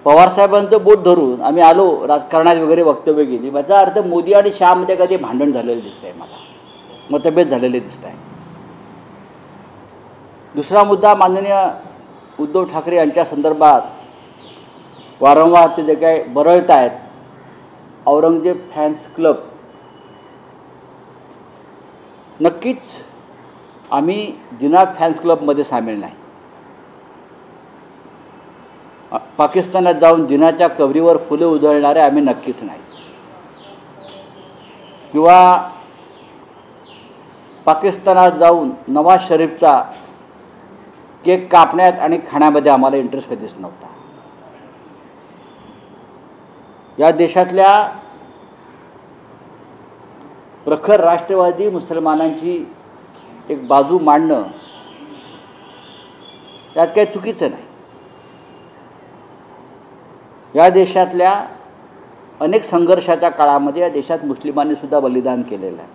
पवारसाहेबांचं बोट धरून आम्ही आलो राजकारणात वगैरे वक्तव्य केली, याचा अर्थ मोदी आणि शहामध्ये कधी भांडण झालेलं दिसतंय, मला मतभेद झालेले दिसत आहे. दुसरा मुद्दा, माननीय उद्धव ठाकरे यांच्या संदर्भात वारंवार ते जे काही बरळत आहेत, औरंगजेब फॅन्स क्लब, नक्कीच आम्ही जिना फॅन्स क्लबमध्ये सामील नाही. पाकिस्तानात जाऊन जिनाच्या कबरीवर फुले उधळणारे आम्ही नक्कीच नाही, किंवा पाकिस्तानात जाऊन नवाज शरीफचा केक कापण्यात आणि खाण्यामध्ये आम्हाला इंटरेस्ट कधीच नव्हता. या देशातल्या प्रखर राष्ट्रवादी मुसलमानांची एक बाजू मांडणं यात काही चुकीचं नाही. या देशातल्या अनेक संघर्षाच्या काळामध्ये या देशात मुस्लिमांनी सुद्धा बलिदान केलेलं आहे.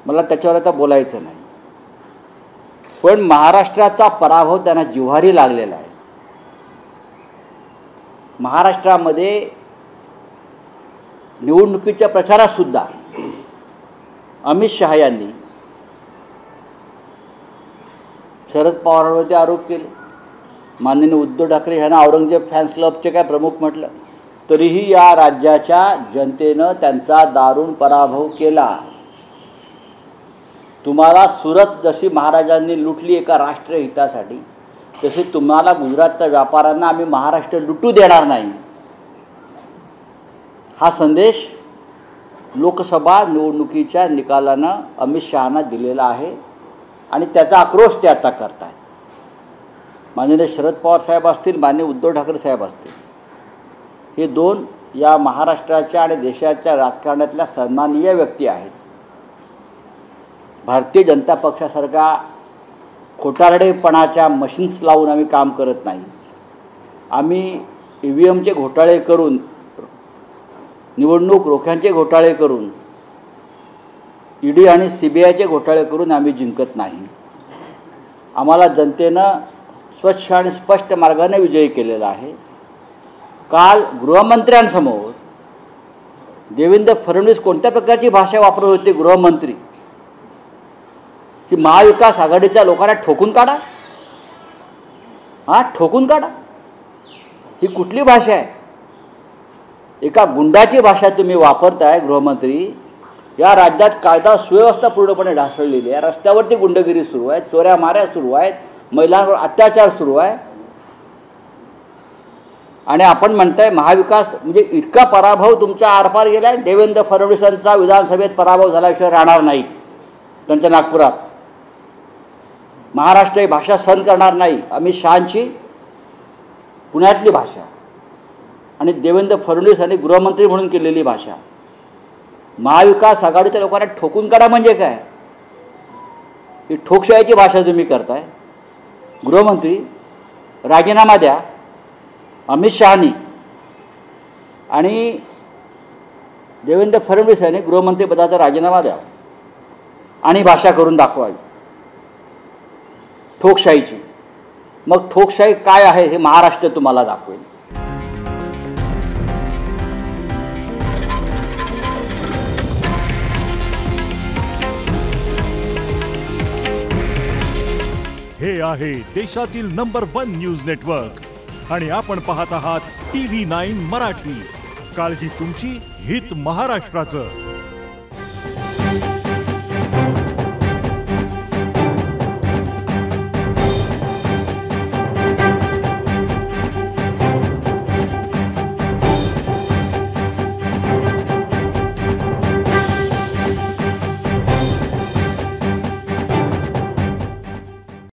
मला त्याच्यावर आता बोलायचं नाही, पण महाराष्ट्राचा पराभव त्यांना जिव्हारी लागलेला आहे. महाराष्ट्रामध्ये निवडणुकीच्या प्रचारात सुद्धा अमित शहा यांनी शरद पवारांवरती आरोप केले. माननीय उद्धव ठाकरे यांना औरंगजेब फॅन्स क्लबचे काय प्रमुख म्हटलं, तरीही या राज्याच्या जनतेनं त्यांचा दारुण पराभव केला. तुम्हाला सुरत जशी महाराजांनी लुटली एका राष्ट्रीय हितासाठी, तसे तुम्हाला गुजरातच्या व्यापाऱ्यांना आम्ही महाराष्ट्र लुटू देणार नाही, हा संदेश लोकसभा निवडणुकीच्या निकालानं अमित शहांना दिलेला आहे आणि त्याचा आक्रोश ते आता करत आहेत. माननीय शरद पवार साहेब असतील, माननीय उद्धव ठाकरे साहेब असतील, हे दोन या महाराष्ट्राच्या आणि देशाच्या राजकारणातल्या सन्माननीय व्यक्ती आहेत. भारतीय जनता पक्षासारखा खोटारडेपणाच्या मशीन्स लावून आम्ही काम करत नाही. आम्ही EVMचे घोटाळे करून, निवडणूक रोख्यांचे घोटाळे करून, ED आणि CBIचे घोटाळे करून आम्ही जिंकत नाही. आम्हाला जनतेनं स्वच्छ आणि स्पष्ट मार्गाने विजयी केलेला आहे. काल गृहमंत्र्यांसमोर देवेंद्र फडणवीस कोणत्या प्रकारची भाषा वापरत होते गृहमंत्री, की महाविकास आघाडीच्या लोकांना ठोकून काढा, ठोकून काढा. ही कुठली भाषा आहे? एका गुंडाची भाषा तुम्ही वापरताय गृहमंत्री. या राज्यात कायदा सुव्यवस्था पूर्णपणे ढासळलेली आहे. रस्त्यावरती गुंडगिरी सुरू आहे, चोऱ्या माऱ्या सुरू आहेत, महिलांवर अत्याचार सुरू आहे, आणि आपण म्हणताय महाविकास. म्हणजे इतका पराभव तुमच्या आरपार गेला आहे. देवेंद्र फडणवीसांचा विधानसभेत पराभव झाल्याशिवाय राहणार नाही त्यांच्या नागपुरात. महाराष्ट्र ही भाषा सहन करणार नाही. अमित शहांची पुण्यातली भाषा आणि देवेंद्र फडणवीस यांनी गृहमंत्री म्हणून केलेली भाषा. महाविकास आघाडीच्या लोकांना ठोकून काढा म्हणजे काय? ही ठोकशाहीची भाषा तुम्ही करताय. गृहमंत्री राजीनामा द्या अमित शहानी, आणि देवेंद्र फडणवीस यांनी गृहमंत्रीपदाचा राजीनामा द्या आणि भाषा करून दाखवावी ठोकशाहीची. मग ठोकशाही काय आहे हे महाराष्ट्र तुम्हाला दाखवेल. हे आहे देशातील नंबर 1 न्यूज नेटवर्क आणि आपण पाहत आहात TV9 मराठी. काळजी तुमची, हित महाराष्ट्राचं.